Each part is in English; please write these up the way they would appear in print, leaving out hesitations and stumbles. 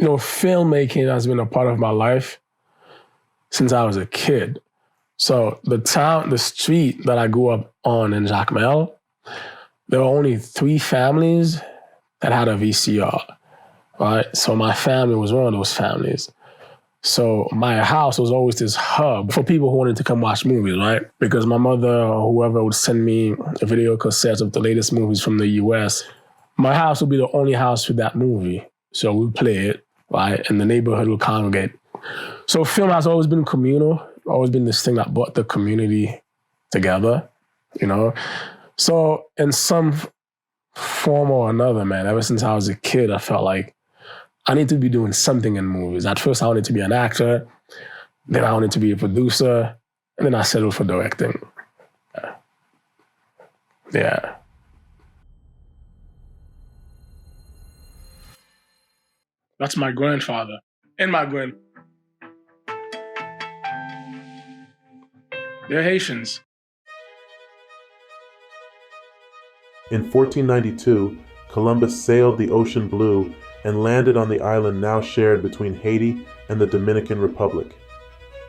Filmmaking has been a part of my life since I was a kid. So the street that I grew up on in Jacmel, there were only 3 families that had a VCR, right? So my family was one of those families. So my house was always this hub for people who wanted to come watch movies, right? Because my mother or whoever would send me a video cassette of the latest movies from the US. My house would be the only house with that movie. So we'd play it, right? And the neighborhood would congregate. So film has always been communal, always been this thing that brought the community together, So in some form or another, man, ever since I was a kid, I felt like I need to be doing something in movies. At first, I wanted to be an actor. Then I wanted to be a producer. And then I settled for directing. Yeah. That's my grandfather and my They're Haitians. In 1492, Columbus sailed the ocean blue and landed on the island now shared between Haiti and the Dominican Republic.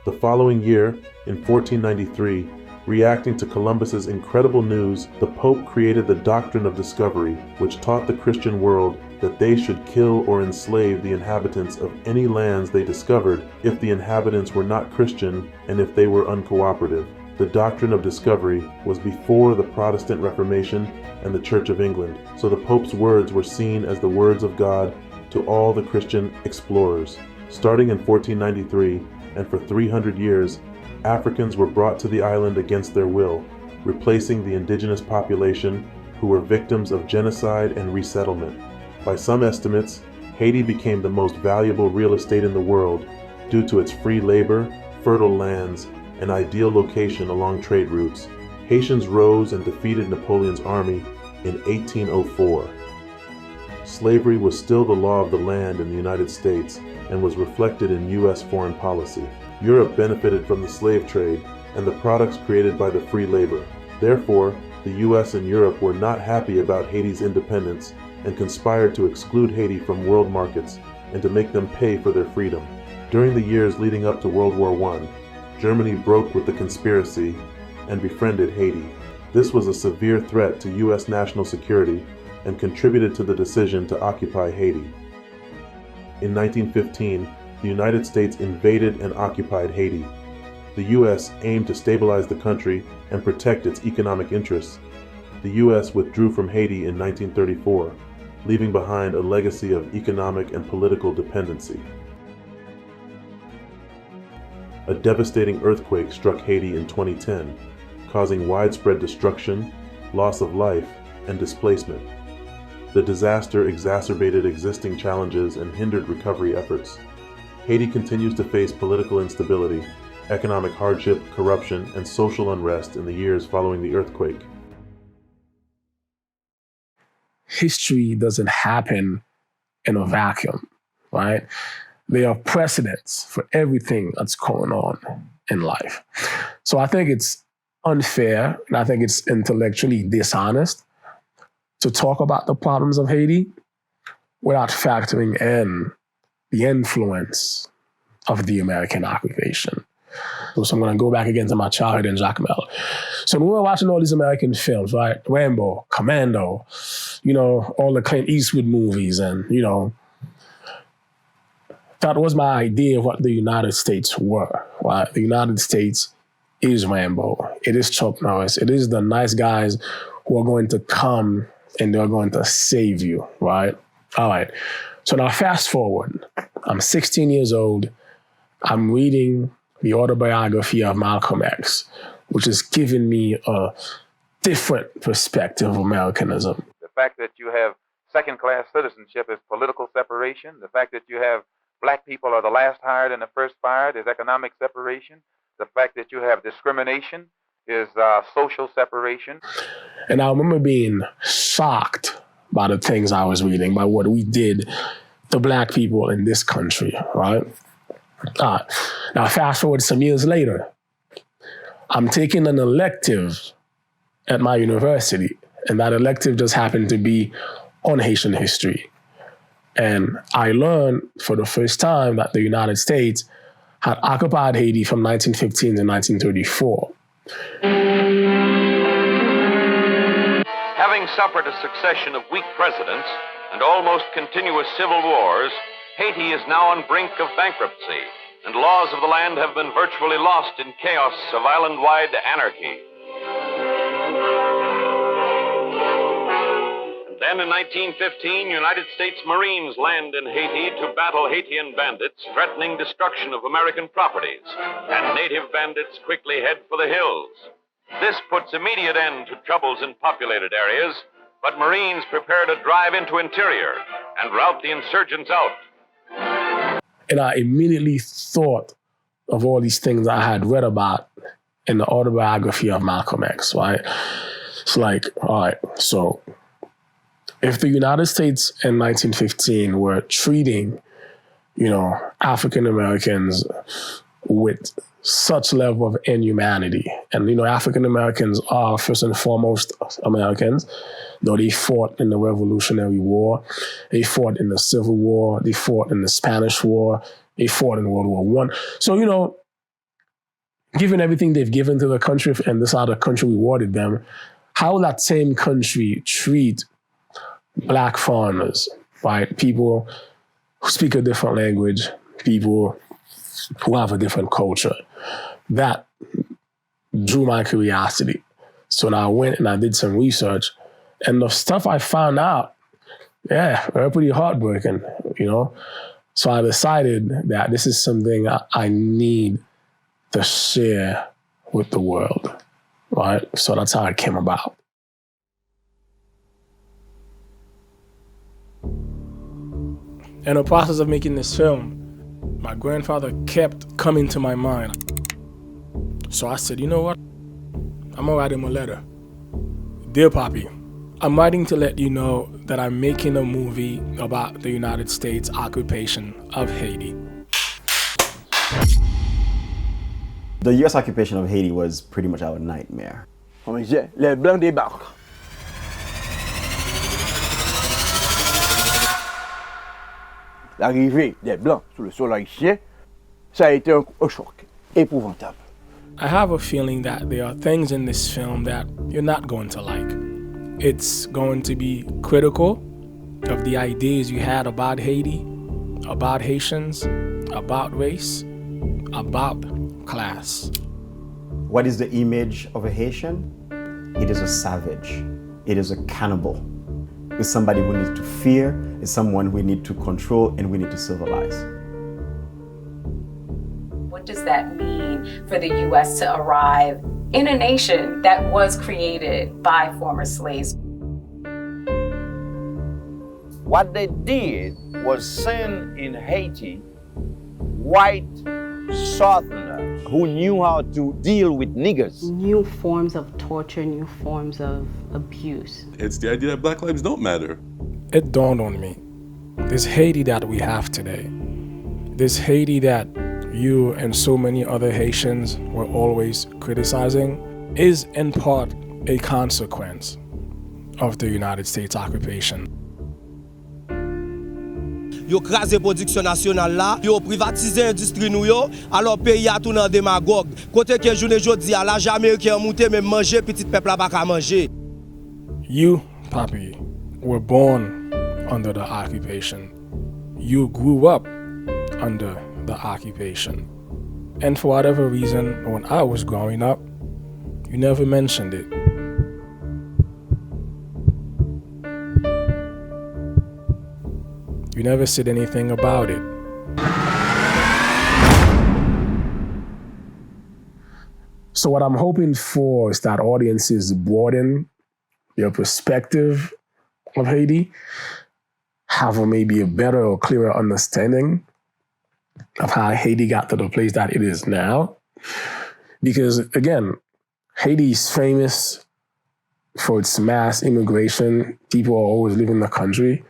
The following year, in 1493, reacting to Columbus's incredible news, the Pope created the doctrine of discovery, which taught the Christian world that they should kill or enslave the inhabitants of any lands they discovered if the inhabitants were not Christian and if they were uncooperative. The doctrine of discovery was before the Protestant Reformation and the Church of England, so the Pope's words were seen as the words of God to all the Christian explorers. Starting in 1493, and for 300 years, Africans were brought to the island against their will, replacing the indigenous population who were victims of genocide and resettlement. By some estimates, Haiti became the most valuable real estate in the world due to its free labor, fertile lands, and ideal location along trade routes. Haitians rose and defeated Napoleon's army in 1804. Slavery was still the law of the land in the United States and was reflected in U.S. foreign policy. Europe benefited from the slave trade and the products created by the free labor. Therefore, the U.S. and Europe were not happy about Haiti's independence and conspired to exclude Haiti from world markets and to make them pay for their freedom. During the years leading up to World War I, Germany broke with the conspiracy and befriended Haiti. This was a severe threat to U.S. national security and contributed to the decision to occupy Haiti. In 1915, the United States invaded and occupied Haiti. The U.S. aimed to stabilize the country and protect its economic interests. The U.S. withdrew from Haiti in 1934, leaving behind a legacy of economic and political dependency. A devastating earthquake struck Haiti in 2010, causing widespread destruction, loss of life, and displacement. The disaster exacerbated existing challenges and hindered recovery efforts. Haiti continues to face political instability, economic hardship, corruption, and social unrest in the years following the earthquake. History doesn't happen in a vacuum, right? There are precedents for everything that's going on in life. So I think it's unfair, and I think it's intellectually dishonest to talk about the problems of Haiti without factoring in the influence of the American occupation. So I'm going to go back again to my childhood in Jacmel. So we were watching all these American films, right? Rambo, Commando, all the Clint Eastwood movies, and, that was my idea of what the United States were, right? The United States is Rambo. It is Chuck Norris. It is the nice guys who are going to come and they're going to save you, right? All right. So now fast forward. I'm 16 years old. I'm reading the autobiography of Malcolm X, which is giving me a different perspective of Americanism. The fact that you have second-class citizenship is political separation. The fact that you have black people are the last hired and the first fired is economic separation. The fact that you have discrimination is social separation. And I remember being shocked by the things I was reading, by what we did to black people in this country, right? Now, fast forward some years later, I'm taking an elective at my university, and that elective just happened to be on Haitian history. And I learned for the first time that the United States had occupied Haiti from 1915 to 1934. Having suffered a succession of weak presidents and almost continuous civil wars, Haiti is now on brink of bankruptcy, and laws of the land have been virtually lost in chaos of island-wide anarchy. And then in 1915, United States Marines land in Haiti to battle Haitian bandits threatening destruction of American properties, and native bandits quickly head for the hills. This puts immediate end to troubles in populated areas, but Marines prepare to drive into interior and rout the insurgents out. And I immediately thought of all these things I had read about in the autobiography of Malcolm X, right? It's like, all right, so if the United States in 1915 were treating, African Americans with such level of inhumanity, and African Americans are first and foremost Americans. They fought in the Revolutionary War, they fought in the Civil War, they fought in the Spanish War, they fought in World War I. So, given everything they've given to the country, and this other country rewarded them, how will that same country treat Black foreigners, right? People who speak a different language, people who have a different culture? That drew my curiosity. So now I went and I did some research, and the stuff I found out, were pretty heartbreaking, So I decided that this is something I need to share with the world, right? So that's how it came about. In the process of making this film, my grandfather kept coming to my mind. So I said, you know what? I'm gonna write him a letter. Dear Poppy, I'm writing to let you know that I'm making a movie about the United States occupation of Haiti. The U.S. occupation of Haiti was pretty much our nightmare. Les Blancs débarquent. L'arrivée des Blancs sur le sol haïtien, ça a été un choc épouvantable. I have a feeling that there are things in this film that you're not going to like. It's going to be critical of the ideas you had about Haiti, about Haitians, about race, about class. What is the image of a Haitian? It is a savage. It is a cannibal. It's somebody we need to fear. It's someone we need to control and we need to civilize. What does that mean for the U.S. to arrive in a nation that was created by former slaves? What they did was send in Haiti white Southerners who knew how to deal with niggers. New forms of torture, new forms of abuse. It's the idea that Black lives don't matter. It dawned on me. This Haiti that we have today, this Haiti that you and so many other Haitians were always criticizing, is in part a consequence of the United States occupation. Yo krasé production nationale là, yo privatisé industrie nou yo, alors pays a tout nan démagogue. Côté que journée jodi a la Américain monté même manger petit peuple pas ka manger. You, Papi, were born under the occupation. You grew up under the occupation. And for whatever reason, when I was growing up, you never mentioned it. You never said anything about it. So what I'm hoping for is that audiences broaden their perspective of Haiti, have maybe a better or clearer understanding of how Haiti got to the place that it is now. Because again, Haiti is famous for its mass immigration. People are always leaving the country.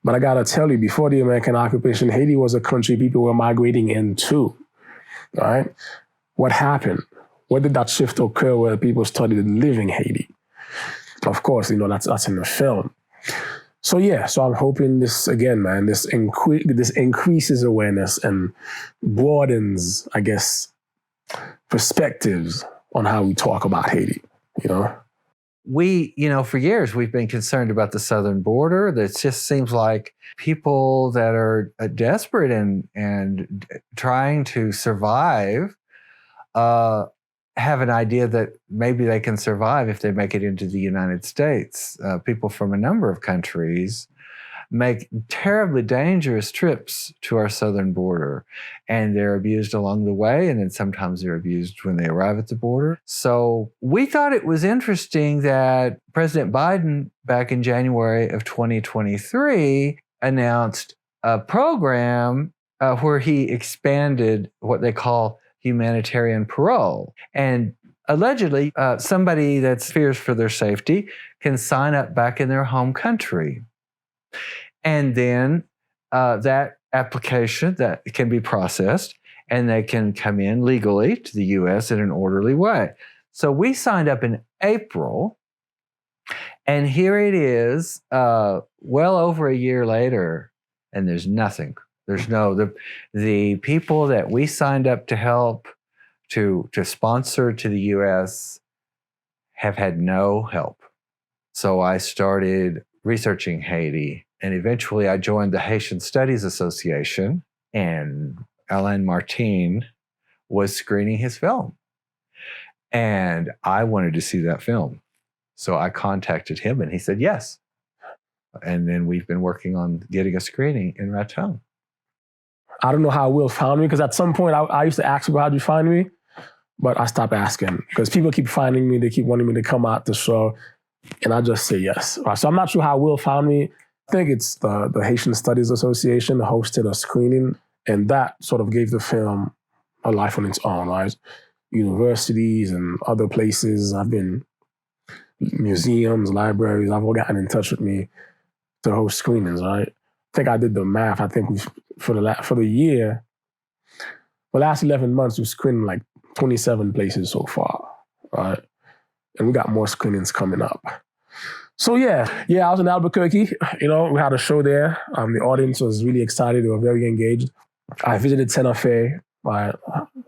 But I gotta tell you, before the American occupation, Haiti was a country people were migrating into, all right? What happened? Where did that shift occur where people started living Haiti? Of course, that's in the film. So yeah, so I'm hoping this, again, man, this increases awareness and broadens, I guess, perspectives on how we talk about Haiti, you know? We, for years, we've been concerned about the southern border. That just seems like people that are desperate and trying to survive have an idea that maybe they can survive if they make it into the United States. People from a number of countries make terribly dangerous trips to our southern border, and they're abused along the way, and then sometimes they're abused when they arrive at the border. So we thought it was interesting that President Biden, back in January of 2023, announced a program where he expanded what they call humanitarian parole. And allegedly, somebody that fears for their safety can sign up back in their home country. And then that application that can be processed, and they can come in legally to the U.S. in an orderly way. So we signed up in April, and here it is, well over a year later, and there's nothing. There's the people that we signed up to help, to sponsor to the U.S. have had no help. So I started researching Haiti, and eventually I joined the Haitian Studies Association, and Alain Martin was screening his film. And I wanted to see that film. So I contacted him, and he said yes. And then we've been working on getting a screening in Raton. I don't know how Will found me, because at some point I used to ask people, how'd you find me? But I stopped asking, because people keep finding me. They keep wanting me to come out the show, and I just say yes. So I'm not sure how Will found me. I think it's the Haitian Studies Association hosted a screening, and that sort of gave the film a life on its own, right? Universities and other places, museums, libraries, I've all gotten in touch with me to host screenings, right? I think I did the math. I think for the year, the last 11 months, we've screened like 27 places so far, right? And we got more screenings coming up. So yeah, I was in Albuquerque. We had a show there. The audience was really excited. They were very engaged. I visited Santa Fe, a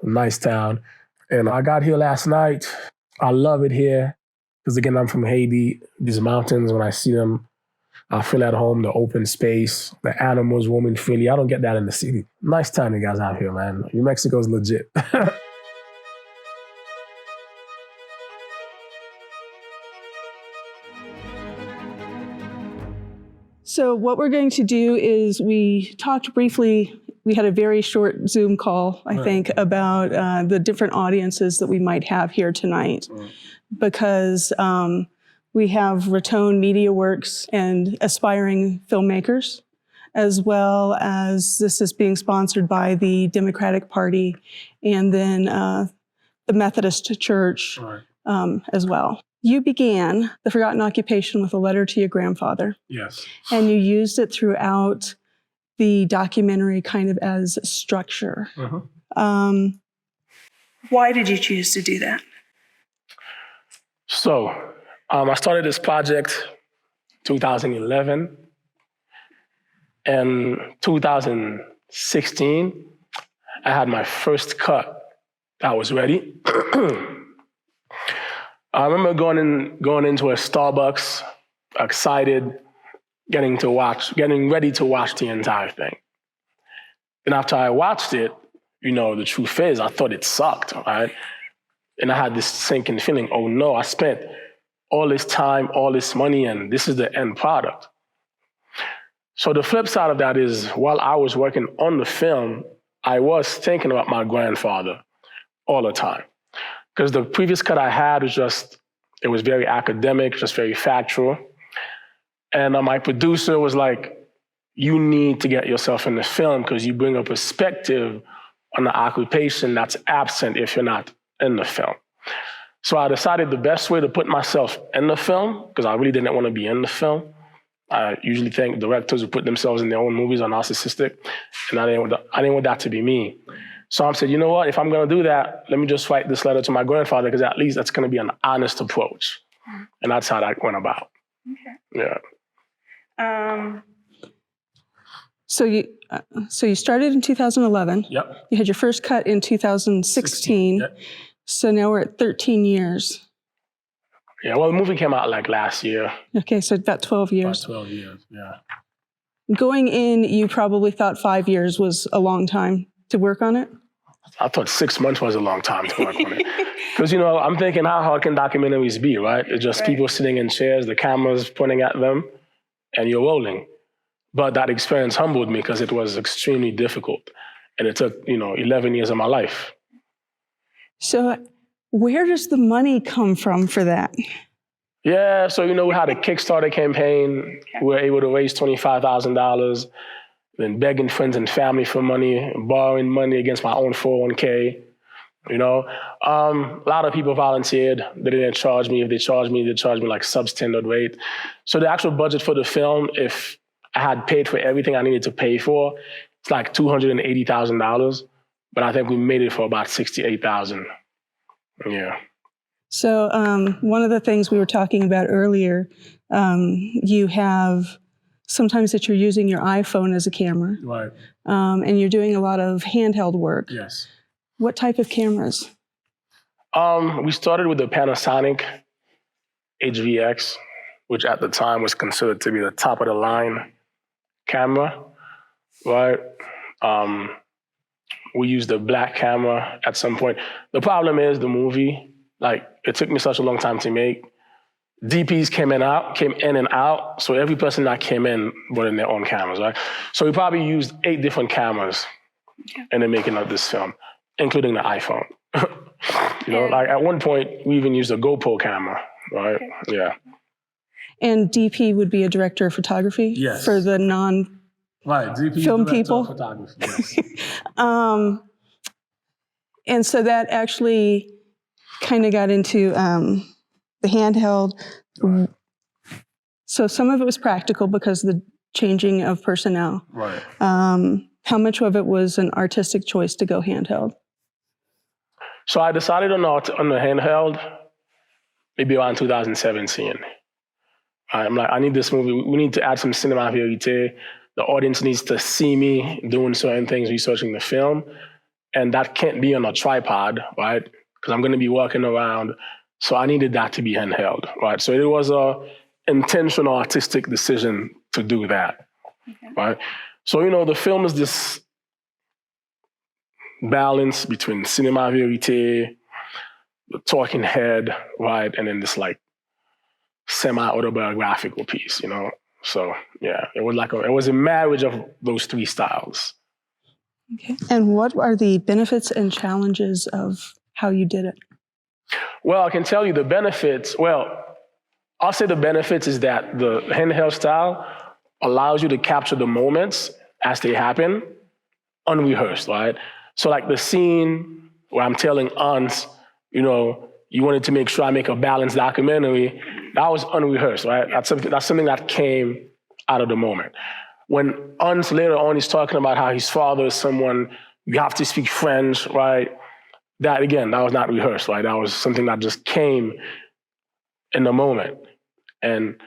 nice town. And I got here last night. I love it here because, again, I'm from Haiti. These mountains, when I see them, I feel at home, the open space, the animals roaming freely. I don't get that in the city. Nice time you guys out here, man. New Mexico's legit. So what we're going to do is we talked briefly, we had a very short Zoom call, I think, about the different audiences that we might have here tonight. Because we have Raton Media Works and aspiring filmmakers, as well as this is being sponsored by the Democratic Party and then the Methodist Church as well. You began The Forgotten Occupation with a letter to your grandfather. Yes. And you used it throughout the documentary kind of as structure. Why did you choose to do that? So, I started this project 2011. And 2016, I had my first cut that was ready. I remember going into a Starbucks, excited, getting ready to watch the entire thing. And after I watched it, the truth is, I thought it sucked, right? And I had this sinking feeling, oh no, I spent all this time, all this money, and this is the end product. So the flip side of that is, while I was working on the film, I was thinking about my grandfather all the time. Because the previous cut I had was it was very academic, just very factual. And my producer was like, you need to get yourself in the film because you bring a perspective on the occupation that's absent if you're not in the film. So I decided the best way to put myself in the film, because I really didn't want to be in the film. I usually think directors who put themselves in their own movies are narcissistic, and I didn't want that to be me. So I said, you know what, if I'm going to do that, let me just write this letter to my grandfather, because at least that's going to be an honest approach. And that's how that went about. Okay. Yeah. So you started in 2011. Yep. You had your first cut in 2016. Yep. So now we're at 13 years. Yeah, well, the movie came out like last year. Okay, so about 12 years. About 12 years, yeah. Going in, you probably thought 5 years was a long time to work on it? I thought 6 months was a long time to work on it. Because, I'm thinking, how hard can documentaries be, right? It's just people sitting in chairs, the camera's pointing at them, and you're rolling. But that experience humbled me because it was extremely difficult. And it took, 11 years of my life. So where does the money come from for that? Yeah, so, we had a Kickstarter campaign. We were able to raise $25,000, then begging friends and family for money, borrowing money against my own 401k. A lot of people volunteered. They didn't charge me. If they charged me, they charged me like substandard rate. So the actual budget for the film, if I had paid for everything I needed to pay for, it's like $280,000. But I think we made it for about $68,000. Yeah. So one of the things we were talking about earlier, you have sometimes that you're using your iPhone as a camera. Right. And you're doing a lot of handheld work. Yes. What type of cameras? We started with the Panasonic HVX, which at the time was considered to be the top of the line camera, right? We used the black camera at some point. The problem is the movie, it took me such a long time to make. DPs came in and out. So every person that came in brought in their own cameras, right? So we probably used 8 different cameras in the making of this film, including the iPhone. At one point, we even used a GoPro camera, right? Okay. Yeah. And DP would be a director of photography for the non-film people? Photography, yes. And so that actually kind of got into the handheld. Right. So some of it was practical because of the changing of personnel. Right. How much of it was an artistic choice to go handheld? So I decided on the handheld maybe around 2017. I'm like, I need this movie. We need to add some cinema verite. The audience needs to see me doing certain things, researching the film. And that can't be on a tripod, right? Because I'm going to be walking around. So I needed that to be handheld, right? So it was a intentional artistic decision to do that, right? So, the film is this balance between cinema verite, the talking head, right? And then this semi-autobiographical piece, So yeah, it was a marriage of those 3 styles. Okay. And what are the benefits and challenges of how you did it? Well, I can tell you the benefits. Well, I'll say the benefits is that the handheld style allows you to capture the moments as they happen, unrehearsed, right? So the scene where I'm telling aunts, you wanted to make sure I make a balanced documentary, that was unrehearsed, right? That's something that came out of the moment. When Uns later on is talking about how his father is someone, you have to speak French, right? That was not rehearsed, right? That was something that just came in the moment. And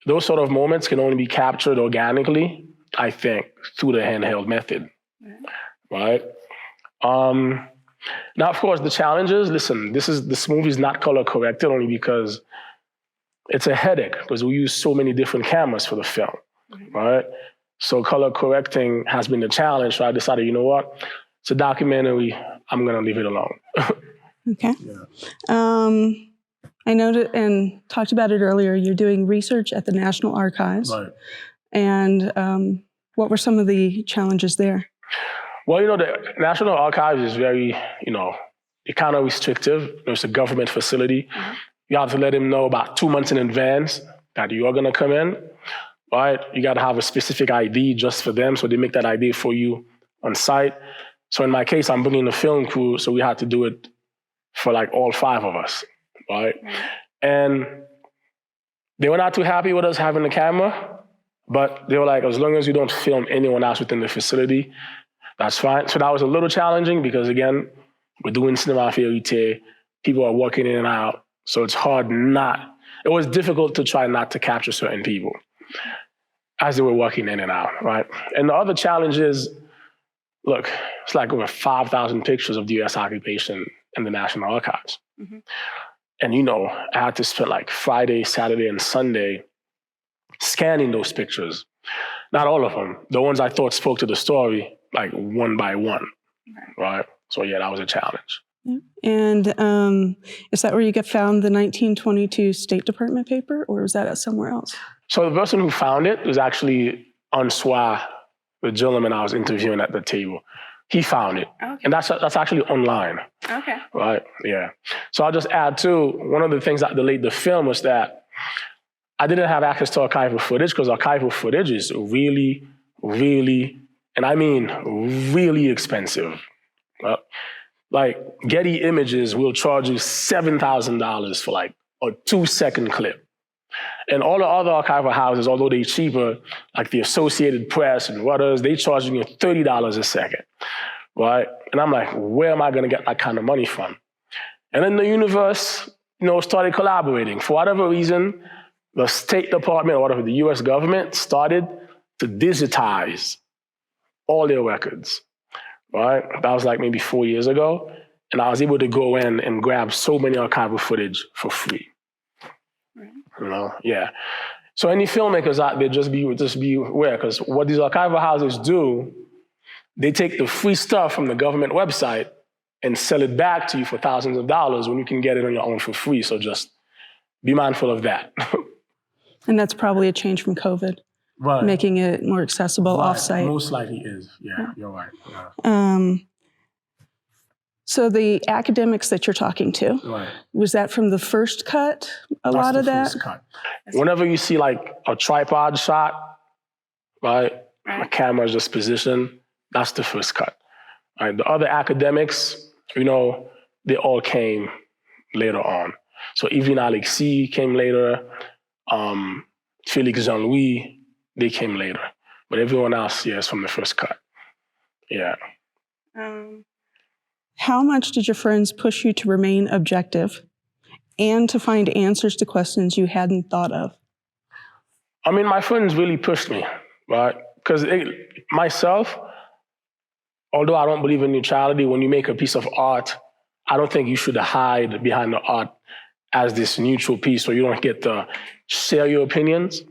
those sort of moments can only be captured organically, I think, through the handheld method, right? Now, of course, the challenges, listen, this movie is not color corrected only because it's a headache because we use so many different cameras for the film, right? So color correcting has been the challenge. So I decided, you know what? It's a documentary. I'm going to leave it alone. Okay. Yeah. I noted and talked about it earlier. You're doing research at the National Archives. Right. And what were some of the challenges there? Well, the National Archives is very, kind of restrictive. It's a government facility. Mm-hmm. You have to let them know about 2 months in advance that you are going to come in, right? You got to have a specific ID just for them, so they make that ID for you on site. So in my case, I'm bringing the film crew, so we had to do it for all 5 of us, right? Mm-hmm. And they were not too happy with us having the camera, but they were like, as long as you don't film anyone else within the facility, that's fine. So that was a little challenging because, again, we're doing cinema verite. People are walking in and out. So it's hard it was difficult to try not to capture certain people. as they were walking in and out, right? And the other challenge is, look, it's like over 5,000 pictures of the U.S. occupation in the National Archives. Mhm. And, you know, I had to spend like Friday, Saturday, and Sunday scanning those pictures. Not all of them. The ones I thought spoke to the story, like one by one, right? So yeah, that was a challenge. And is that where you found the 1922 State Department paper, or was that somewhere else? So the person who found it was actually Ansois, the gentleman I was interviewing at the table. He found it. Okay. And that's actually online. Okay. Right, yeah. So I'll just add too, one of the things that delayed the film was that I didn't have access to archival footage because archival footage is really, really, and I mean really expensive. Like Getty Images will charge you $7,000 for like a 2-second clip. And all the other archival houses, although they're cheaper, like the Associated Press and others, they charge you $30 a second, right? And I'm like, where am I gonna get that kind of money from? And then the universe, you know, started collaborating. For whatever reason, the State Department or whatever, the US government started to digitize all their records, right? That was like maybe 4 years ago. And I was able to go in and grab so many archival footage for free. You know, yeah. So any filmmakers out there, just be aware, because what these archival houses do, they take the free stuff from the government website and sell it back to you for thousands of dollars when you can get it on your own for free. So just be mindful of that. And that's probably a change from COVID, right? Making it more accessible offsite. Most likely is. Yeah, you're right. Yeah. So the academics that you're talking to, Right. was that from the first cut? Lot of that? First cut. Whenever you see like a tripod shot, right? A camera's just positioned, that's the first cut. All right, the other academics, you know, they all came later on. So Yvonne Alexis came later, Félix Jean-Louis, they came later. But everyone else, yeah, is from the first cut. Yeah. How much did your friends push you to remain objective and to find answers to questions you hadn't thought of? I mean, my friends really pushed me, right? Because myself, although I don't believe in neutrality, when you make a piece of art, I don't think you should hide behind the art as this neutral piece so you don't get to share your opinions.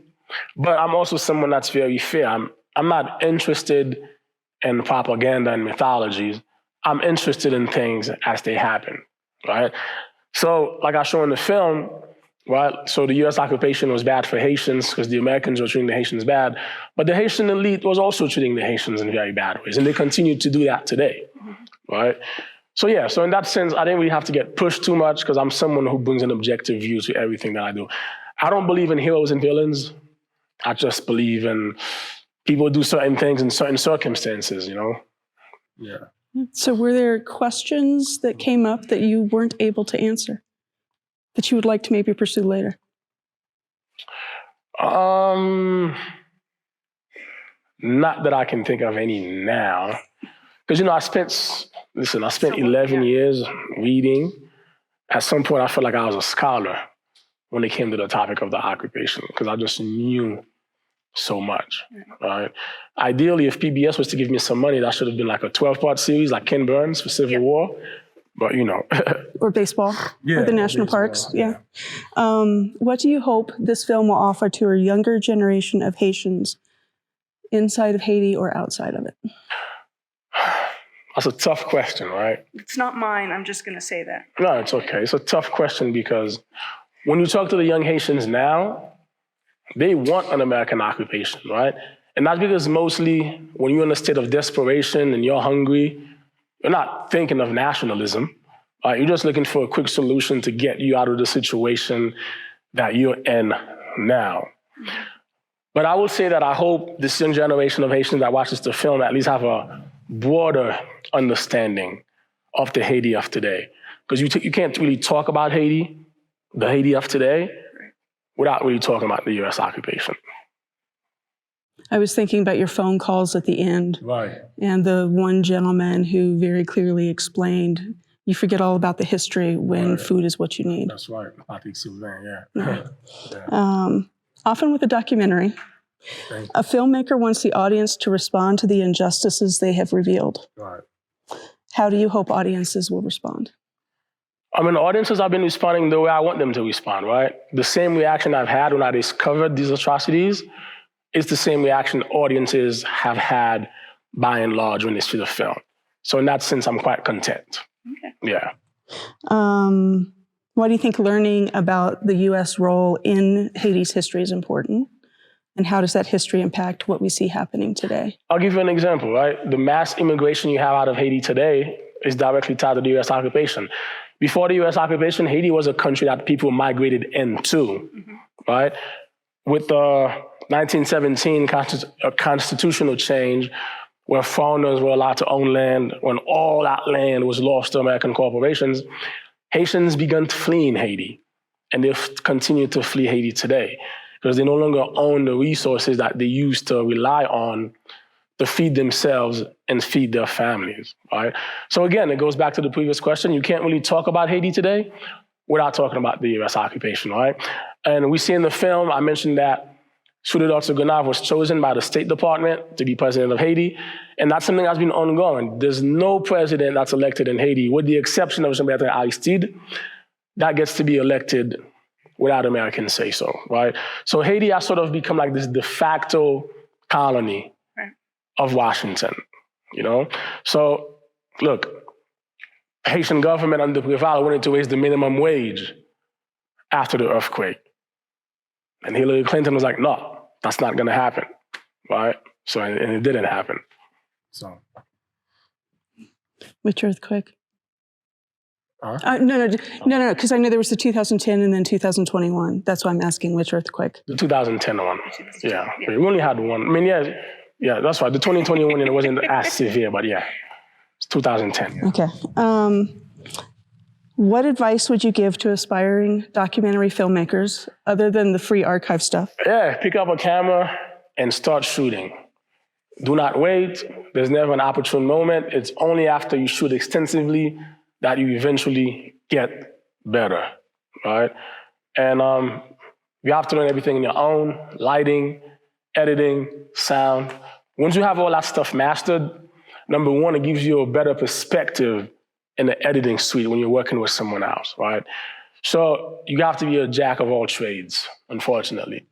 But I'm also someone that's very fair. I'm not interested in propaganda and mythologies. I'm interested in things as they happen, right? So like I show in the film, right? So the US occupation was bad for Haitians because the Americans were treating the Haitians bad, but the Haitian elite was also treating the Haitians in very bad ways, and they continue to do that today, right? So yeah, so in that sense, I didn't really have to get pushed too much because I'm someone who brings an objective view to everything that I do. I don't believe in heroes and villains. I just believe in people do certain things in certain circumstances, you know? Yeah. So were there questions that came up that you weren't able to answer that you would like to maybe pursue later? Not that I can think of any now. Because, you know, I spent 11 years reading. At some point, I felt like I was a scholar when it came to the topic of the occupation, because I just knew so much, right? Ideally, if PBS was to give me some money, that should have been like a 12-part series like Ken Burns for Civil War, but you know. Or baseball, or the national parks, yeah. What do you hope this film will offer to a younger generation of Haitians inside of Haiti or outside of it? That's a tough question, right? It's not mine, I'm just gonna say that. No, it's okay. It's a tough question because when you talk to the young Haitians now, they want an American occupation, right? And that's because mostly when you're in a state of desperation and you're hungry, you're not thinking of nationalism, right? You're just looking for a quick solution to get you out of the situation that you're in now. But I will say that I hope this young generation of Haitians that watches the film at least have a broader understanding of the Haiti of today. Because you can't really talk about Haiti, the Haiti of today, without really talking about the US occupation. I was thinking about your phone calls at the end. Right. And the one gentleman who very clearly explained, you forget all about the history when food is what you need. That's right. Patrick Sylvain, yeah. Often with a documentary, A filmmaker wants the audience to respond to the injustices they have revealed. Right. How do you hope audiences will respond? I mean, audiences have been responding the way I want them to respond, right? The same reaction I've had when I discovered these atrocities is the same reaction audiences have had by and large when they see the film. So in that sense, I'm quite content. Okay. Yeah. Why do you think learning about the U.S. role in Haiti's history is important? And how does that history impact what we see happening today? I'll give you an example, right? The mass immigration you have out of Haiti today is directly tied to the U.S. occupation. Before the U.S. occupation, Haiti was a country that people migrated into, right? With the 1917 constitutional change, where foreigners were allowed to own land, when all that land was lost to American corporations, Haitians began to flee in Haiti, and they've continued to flee Haiti today because they no longer own the resources that they used to rely on to feed themselves and feed their families, right? So again, it goes back to the previous question. You can't really talk about Haiti today without talking about the U.S. occupation, right? And we see in the film, I mentioned that Souledad Gonave was chosen by the State Department to be president of Haiti, and that's something that's been ongoing. There's no president that's elected in Haiti, with the exception of Jean-Bertrand Aristide, that gets to be elected without American say-so, right? So Haiti has sort of become like this de facto colony of Washington, you know? So, look, Haitian government under Préval wanted to raise the minimum wage after the earthquake. And Hillary Clinton was like, no, that's not gonna happen, right? So, and it didn't happen, so. Which earthquake? Huh? No, because I know there was the 2010 and then 2021. That's why I'm asking which earthquake. The 2010 one, yeah. We only had one. I mean, yeah, that's right. The 2021 it wasn't as severe, but yeah, it's 2010. Yeah. Okay. What advice would you give to aspiring documentary filmmakers other than the free archive stuff? Yeah, pick up a camera and start shooting. Do not wait. There's never an opportune moment. It's only after you shoot extensively that you eventually get better, right? And you have to learn everything on your own, lighting, editing, sound. Once you have all that stuff mastered, number one, it gives you a better perspective in the editing suite when you're working with someone else, right? So you have to be a jack of all trades, unfortunately.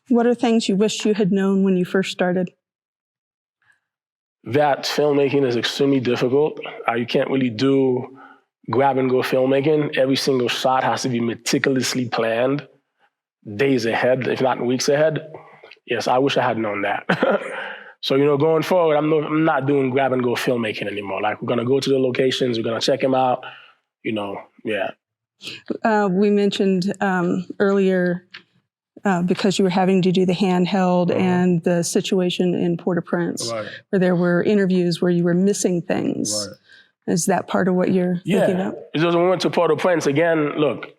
What are things you wish you had known when you first started? That filmmaking is extremely difficult. You can't really do grab-and-go filmmaking. Every single shot has to be meticulously planned, days ahead, if not weeks ahead. Yes, I wish I had known that. So, you know, going forward, I'm not doing grab-and-go filmmaking anymore. Like, we're gonna go to the locations, we're gonna check them out, you know, yeah. We mentioned earlier, because you were having to do the handheld and the situation in Port-au-Prince, where there were interviews where you were missing things. Right. Is that part of what you're thinking of? Because when we went to Port-au-Prince, again, look,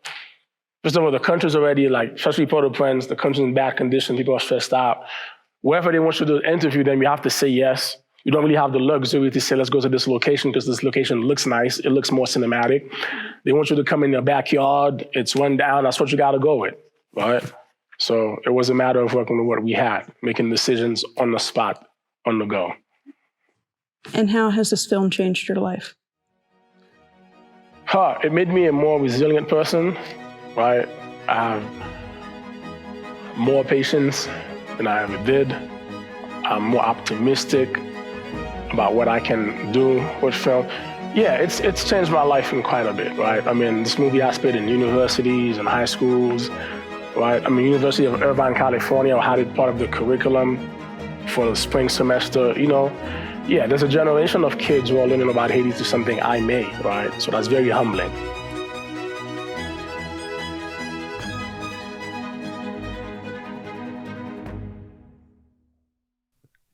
first of all, the country's already, like, especially Port-au-Prince, the country's in bad condition, people are stressed out. Wherever they want you to interview them, you have to say yes. You don't really have the luxury to say, let's go to this location because this location looks nice. It looks more cinematic. They want you to come in their backyard. It's run down. That's what you got to go with, right? So it was a matter of working with what we had, making decisions on the spot, on the go. And how has this film changed your life? It made me a more resilient person, right? I have more patience than I ever did. I'm more optimistic about what I can do with film. Yeah, it's changed my life in quite a bit, right? I mean, this movie I spent in universities and high schools, right? I mean, University of Irvine, California, I had it part of the curriculum for the spring semester, you know. Yeah, there's a generation of kids who are learning about Haiti through something I made, right? So that's very humbling.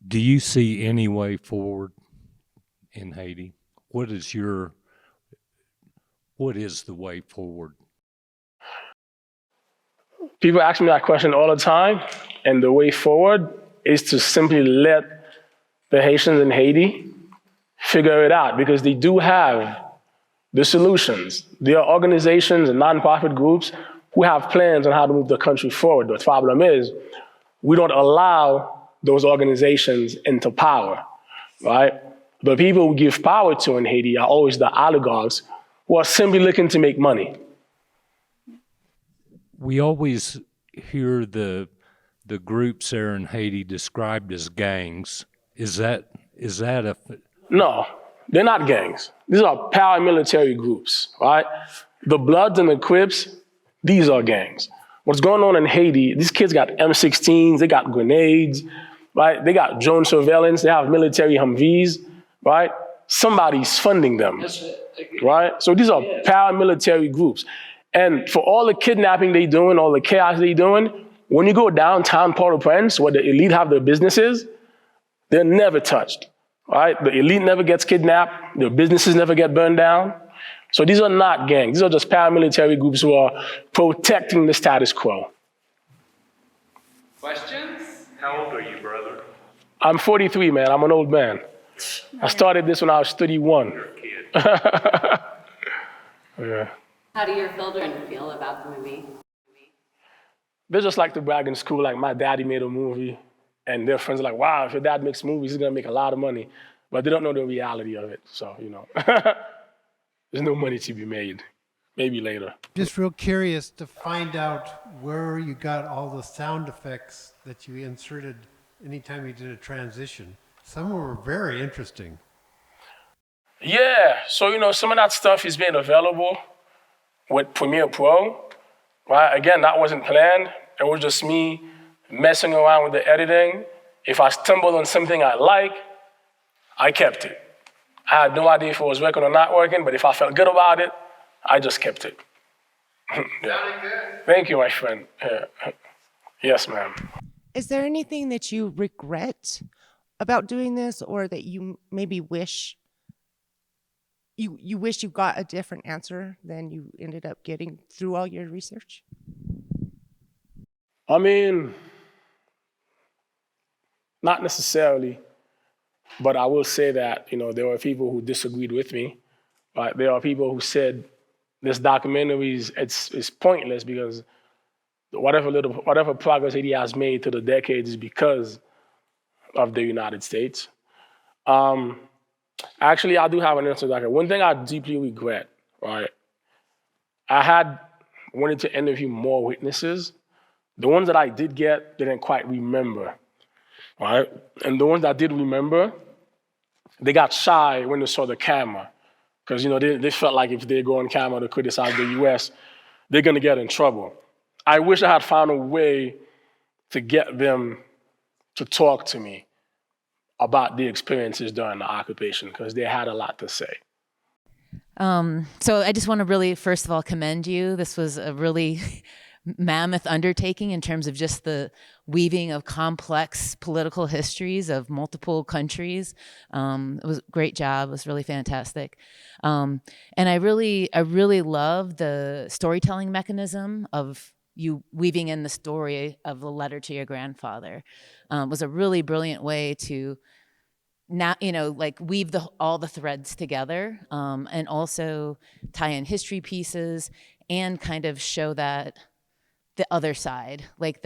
Do you see any way forward in Haiti? What is the way forward? People ask me that question all the time, and the way forward is to simply let the Haitians in Haiti figure it out, because they do have the solutions. There are organizations and nonprofit groups who have plans on how to move the country forward. The problem is, we don't allow those organizations into power, right? The people we give power to in Haiti are always the oligarchs who are simply looking to make money. We always hear the groups there in Haiti described as gangs. Is that a... No, they're not gangs. These are paramilitary groups, right? The Bloods and the Crips, these are gangs. What's going on in Haiti, these kids got M16s, they got grenades, right? They got drone surveillance, they have military Humvees, right? Somebody's funding them, right? So these are paramilitary groups. And for all the kidnapping they doing, all the chaos they doing, when you go downtown Port-au-Prince, where the elite have their businesses, they're never touched, right? The elite never gets kidnapped, their businesses never get burned down. So these are not gangs. These are just paramilitary groups who are protecting the status quo. Questions? How old are you, brother? I'm 43, man. I'm an old man. I started this when I was 31. You're a kid. Yeah. How do your children feel about the movie? They just like to brag in school, like, my daddy made a movie. And their friends are like, wow, if your dad makes movies, he's going to make a lot of money. But they don't know the reality of it. So, you know, there's no money to be made. Maybe later. Just real curious to find out where you got all the sound effects that you inserted anytime you did a transition. Some were very interesting. Yeah, so, you know, some of that stuff is being available with Premiere Pro, right? Again, that wasn't planned. It was just me messing around with the editing. If I stumbled on something I like, I kept it. I had no idea if it was working or not working, but if I felt good about it, I just kept it. Yeah. Thank you, my friend. Yeah. Yes, ma'am. Is there anything that you regret about doing this, or that you maybe wish you wish you got a different answer than you ended up getting through all your research? I mean, not necessarily, but I will say that, you know, there were people who disagreed with me. Right? There are people who said this documentary is pointless because whatever progress Haiti has made through the decades is because of the United States. Actually, I do have an answer to that. One thing I deeply regret, right? I wanted to interview more witnesses. The ones that I did get didn't quite remember, right? And the ones that did remember, they got shy when they saw the camera. Because, you know, they felt like if they go on camera to criticize the US, they're gonna get in trouble. I wish I had found a way to get them to talk to me about the experiences during the occupation, because they had a lot to say. So I just want to really, first of all, commend you. This was a really mammoth undertaking in terms of just the weaving of complex political histories of multiple countries. It was a great job. It was really fantastic. And I really love the storytelling mechanism of you weaving in the story of the letter to your grandfather. Was a really brilliant way to now, you know, like weave all the threads together, and also tie in history pieces and kind of show that the other side, like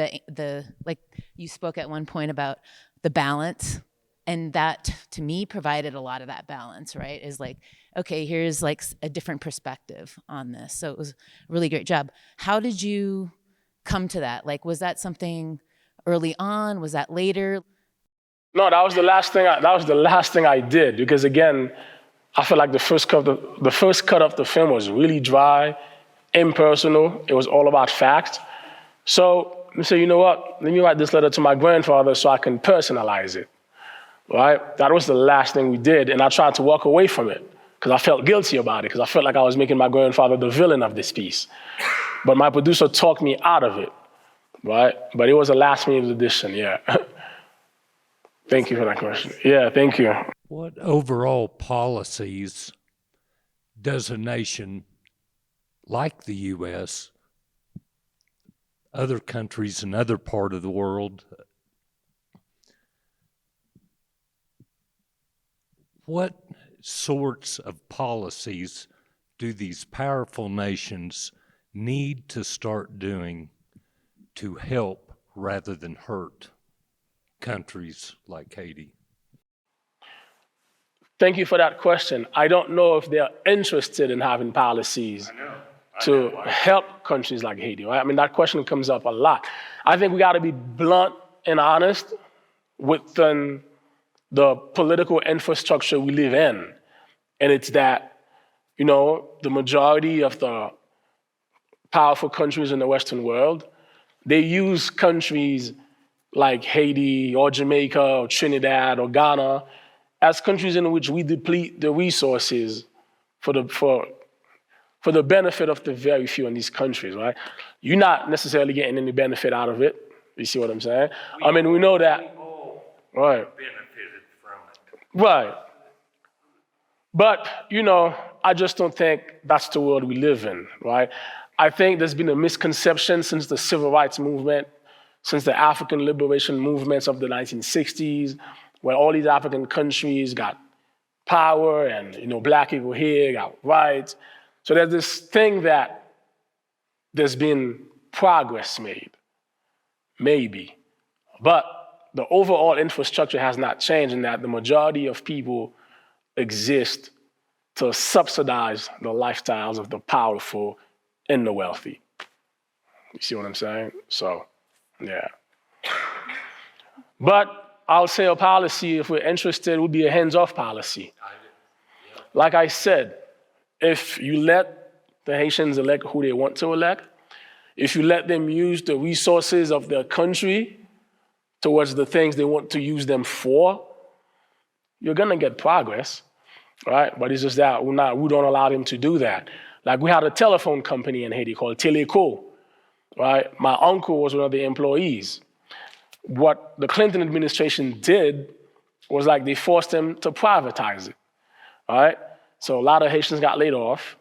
like you spoke at one point about the balance, and that to me provided a lot of that balance, right? Is like, okay, here's like a different perspective on this. So it was a really great job. How did you come to that? Like, was that something early on? Was that later? No, that was the last thing I did, because again, I feel like the first cut of the film was really dry, impersonal. It was all about facts. So I said, you know what? Let me write this letter to my grandfather so I can personalize it, right? That was the last thing we did, and I tried to walk away from it because I felt guilty about it, because I felt like I was making my grandfather the villain of this piece. But my producer talked me out of it, right? But it was a last-minute addition, yeah. Thank you for that question. Yeah, thank you. What overall policies does a nation like the U.S., other countries in other part of the world, what sorts of policies do these powerful nations need to start doing to help rather than hurt countries like Haiti? Thank you for that question. I don't know if they're interested in having policies to help countries like Haiti, right? I mean, that question comes up a lot. I think we got to be blunt and honest within the political infrastructure we live in. And it's that, you know, the majority of the powerful countries in the Western world, they use countries like Haiti or Jamaica or Trinidad or Ghana as countries in which we deplete the resources for the benefit of the very few in these countries, right? You're not necessarily getting any benefit out of it. You see what I'm saying? I mean, we know that. Right. Right. But, you know, I just don't think that's the world we live in, right? I think there's been a misconception since the civil rights movement, since the African liberation movements of the 1960s, where all these African countries got power and, you know, black people here got rights. So there's this thing that there's been progress made, maybe. But the overall infrastructure has not changed in that the majority of people exist to subsidize the lifestyles of the powerful and the wealthy. You see what I'm saying? So, yeah. But I'll say a policy, if we're interested, would be a hands-off policy. Like I said, if you let the Haitians elect who they want to elect, if you let them use the resources of their country towards the things they want to use them for, you're gonna get progress, right? But it's just that we don't allow them to do that. Like we had a telephone company in Haiti called Teleco, right? My uncle was one of the employees. What the Clinton administration did was like they forced them to privatize it, right? So a lot of Haitians got laid off.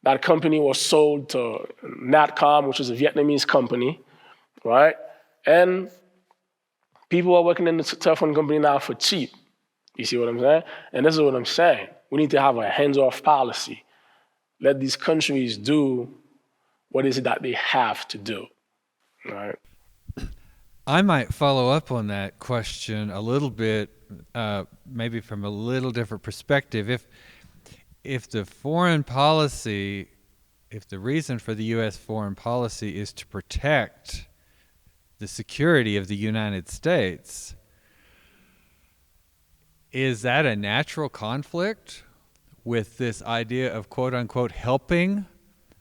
That company was sold to Natcom, which is a Vietnamese company, right? And people are working in the telephone company now for cheap. You see what I'm saying? And this is what I'm saying. We need to have a hands-off policy. Let these countries do what is it that they have to do, right? I might follow up on that question a little bit, maybe from a little different perspective. If the foreign policy, if the reason for the U.S. foreign policy is to protect the security of the United States, is that a natural conflict with this idea of quote unquote helping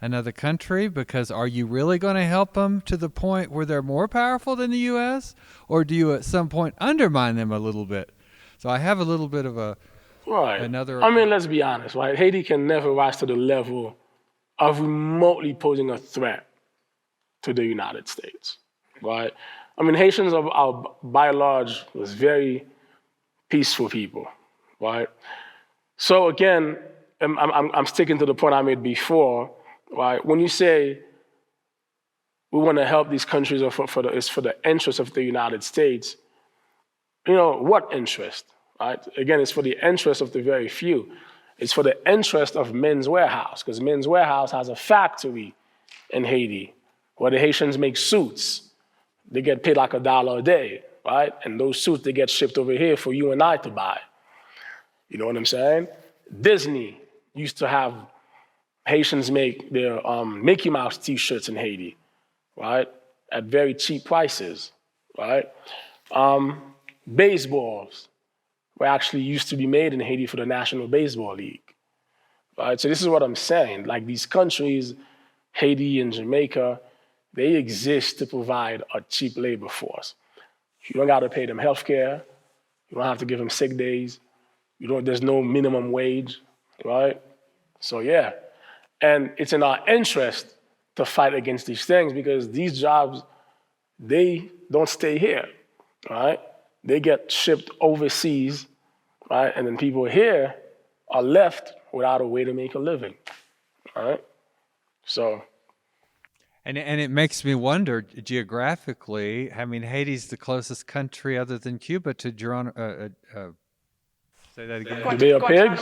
another country? Because are you really going to help them to the point where they're more powerful than the U.S.? Or do you at some point undermine them a little bit? So I have a little bit of another. I mean, let's be honest, right? Haiti can never rise to the level of remotely posing a threat to the United States, right? I mean, Haitians are by and large was very peaceful people, right? So again, I'm sticking to the point I made before, right? When you say we want to help these countries it's for the interest of the United States, you know, what interest, right? Again, it's for the interest of the very few. It's for the interest of Men's Warehouse, because Men's Warehouse has a factory in Haiti where the Haitians make suits. They get paid like $1 a day, right? And those suits, they get shipped over here for you and I to buy. You know what I'm saying? Disney used to have Haitians make their Mickey Mouse t-shirts in Haiti, right? At very cheap prices, right? Baseballs were actually used to be made in Haiti for the National Baseball League, right? So this is what I'm saying. Like these countries, Haiti and Jamaica, they exist to provide a cheap labor force. You don't got to pay them health care. You don't have to give them sick days. There's no minimum wage, right? So yeah, and it's in our interest to fight against these things because these jobs, they don't stay here, right? They get shipped overseas, right? And then people here are left without a way to make a living, right? So. And it makes me wonder geographically. I mean, Haiti's the closest country other than Cuba to Geronimo. Say that again. Do they have pigs?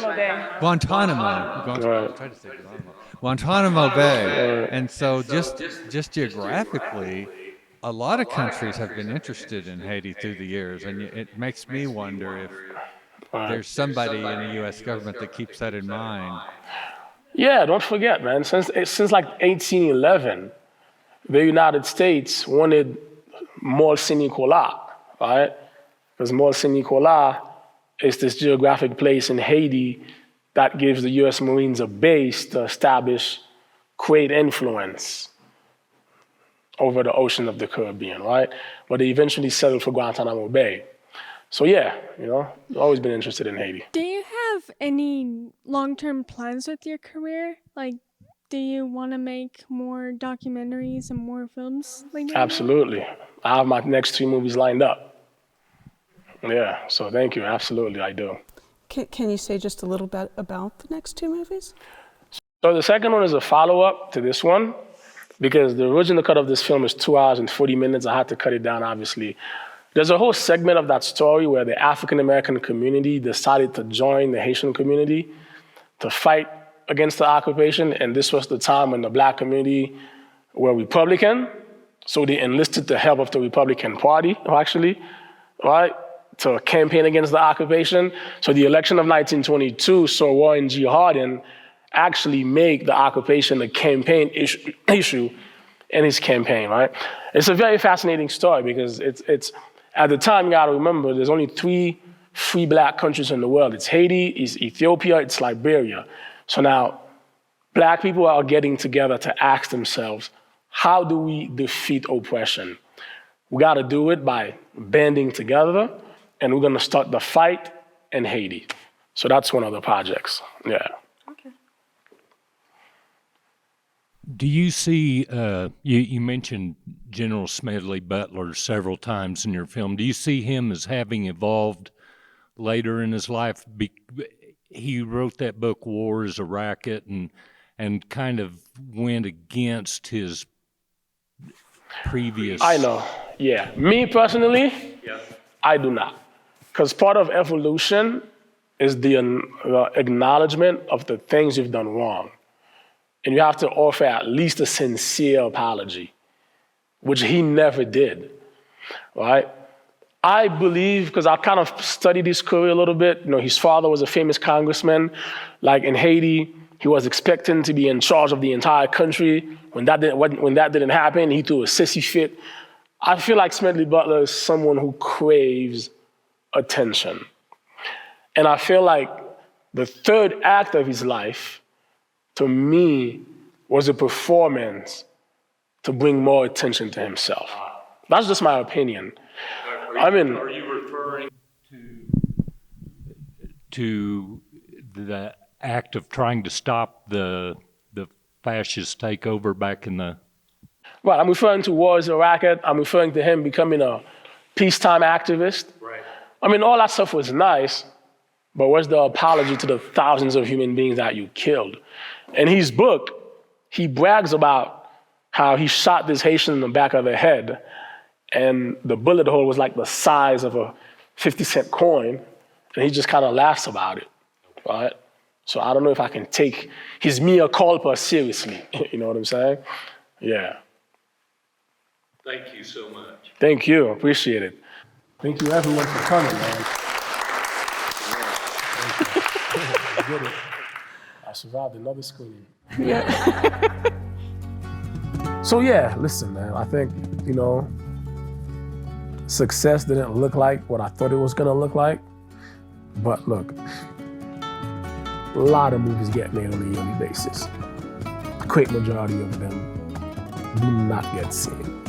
Guantanamo. Guantanamo Bay. And so just geographically, a lot of countries have been interested in Haiti through the years, and it makes me wonder if there's somebody in the U.S. government that keeps that in mind. Yeah, don't forget, man. Since like 1811, the United States wanted Mont Saint-Nicolas, right? Because Mont Saint-Nicolas is this geographic place in Haiti that gives the U.S. Marines a base to establish great influence over the ocean of the Caribbean, right? But they eventually settled for Guantanamo Bay. So yeah, I've always been interested in Haiti. Do you have any long-term plans with your career? Like, do you want to make more documentaries and more films? Absolutely. I have my next 3 movies lined up. Yeah, so thank you. Absolutely, I do. Can you say just a little bit about the next 2 movies? So the second one is a follow-up to this one, because the original cut of this film is 2 hours and 40 minutes. I had to cut it down, obviously. There's a whole segment of that story where the African-American community decided to join the Haitian community to fight against the occupation, and this was the time when the black community were Republican, so they enlisted the help of the Republican Party, actually, right, to campaign against the occupation. So the election of 1922 saw Warren G. Harding actually make the occupation a campaign issue in his campaign, right? It's a very fascinating story because it's at the time, you gotta remember, there's only 3 free black countries in the world. It's Haiti, it's Ethiopia, it's Liberia. So now, black people are getting together to ask themselves, how do we defeat oppression? We gotta do it by banding together, and we're gonna start the fight in Haiti. So that's one of the projects, yeah. Do you see, you mentioned General Smedley Butler several times in your film. Do you see him as having evolved later in his life? He wrote that book, War is a Racket, and kind of went against his previous... I know, yeah. Me personally, I do not. Because part of evolution is the acknowledgement of the things you've done wrong. And you have to offer at least a sincere apology, which he never did, right? I believe, because I kind of studied his career a little bit, his father was a famous congressman. Like in Haiti, he was expecting to be in charge of the entire country. When that didn't happen, he threw a sissy fit. I feel like Smedley Butler is someone who craves attention. And I feel like the third act of his life, to me, was a performance to bring more attention to himself. That's just my opinion. Are you referring to the act of trying to stop the fascist takeover back in the... Right, I'm referring to War is a Racket. I'm referring to him becoming a peacetime activist. Right. All that stuff was nice, but where's the apology to the thousands of human beings that you killed? In his book, he brags about how he shot this Haitian in the back of the head, and the bullet hole was like the size of a 50-cent coin, and he just kind of laughs about it, right? So I don't know if I can take his mea culpa seriously, you know what I'm saying? Yeah. Thank you so much. Thank you, appreciate it. Thank you everyone for coming, man. Thank you. I survived another screening. Yeah. So yeah, listen, man, I think, success didn't look like what I thought it was gonna look like. But look, a lot of movies get made on a yearly basis. A great majority of them do not get seen.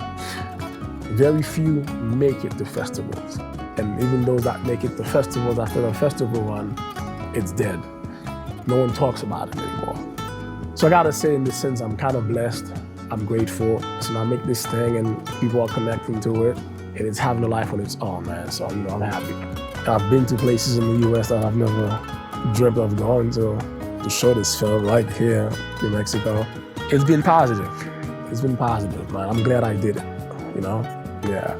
Very few make it to festivals. And even those that make it to festivals after the festival run, it's dead. No one talks about it anymore. So I gotta say, in this sense, I'm kind of blessed. I'm grateful. So I make this thing and people are connecting to it, and it's having a life on its own, man. So I'm happy. I've been to places in the US that I've never dreamt of going to show this film, right here in Mexico. It's been positive. It's been positive, man. I'm glad I did it, Yeah.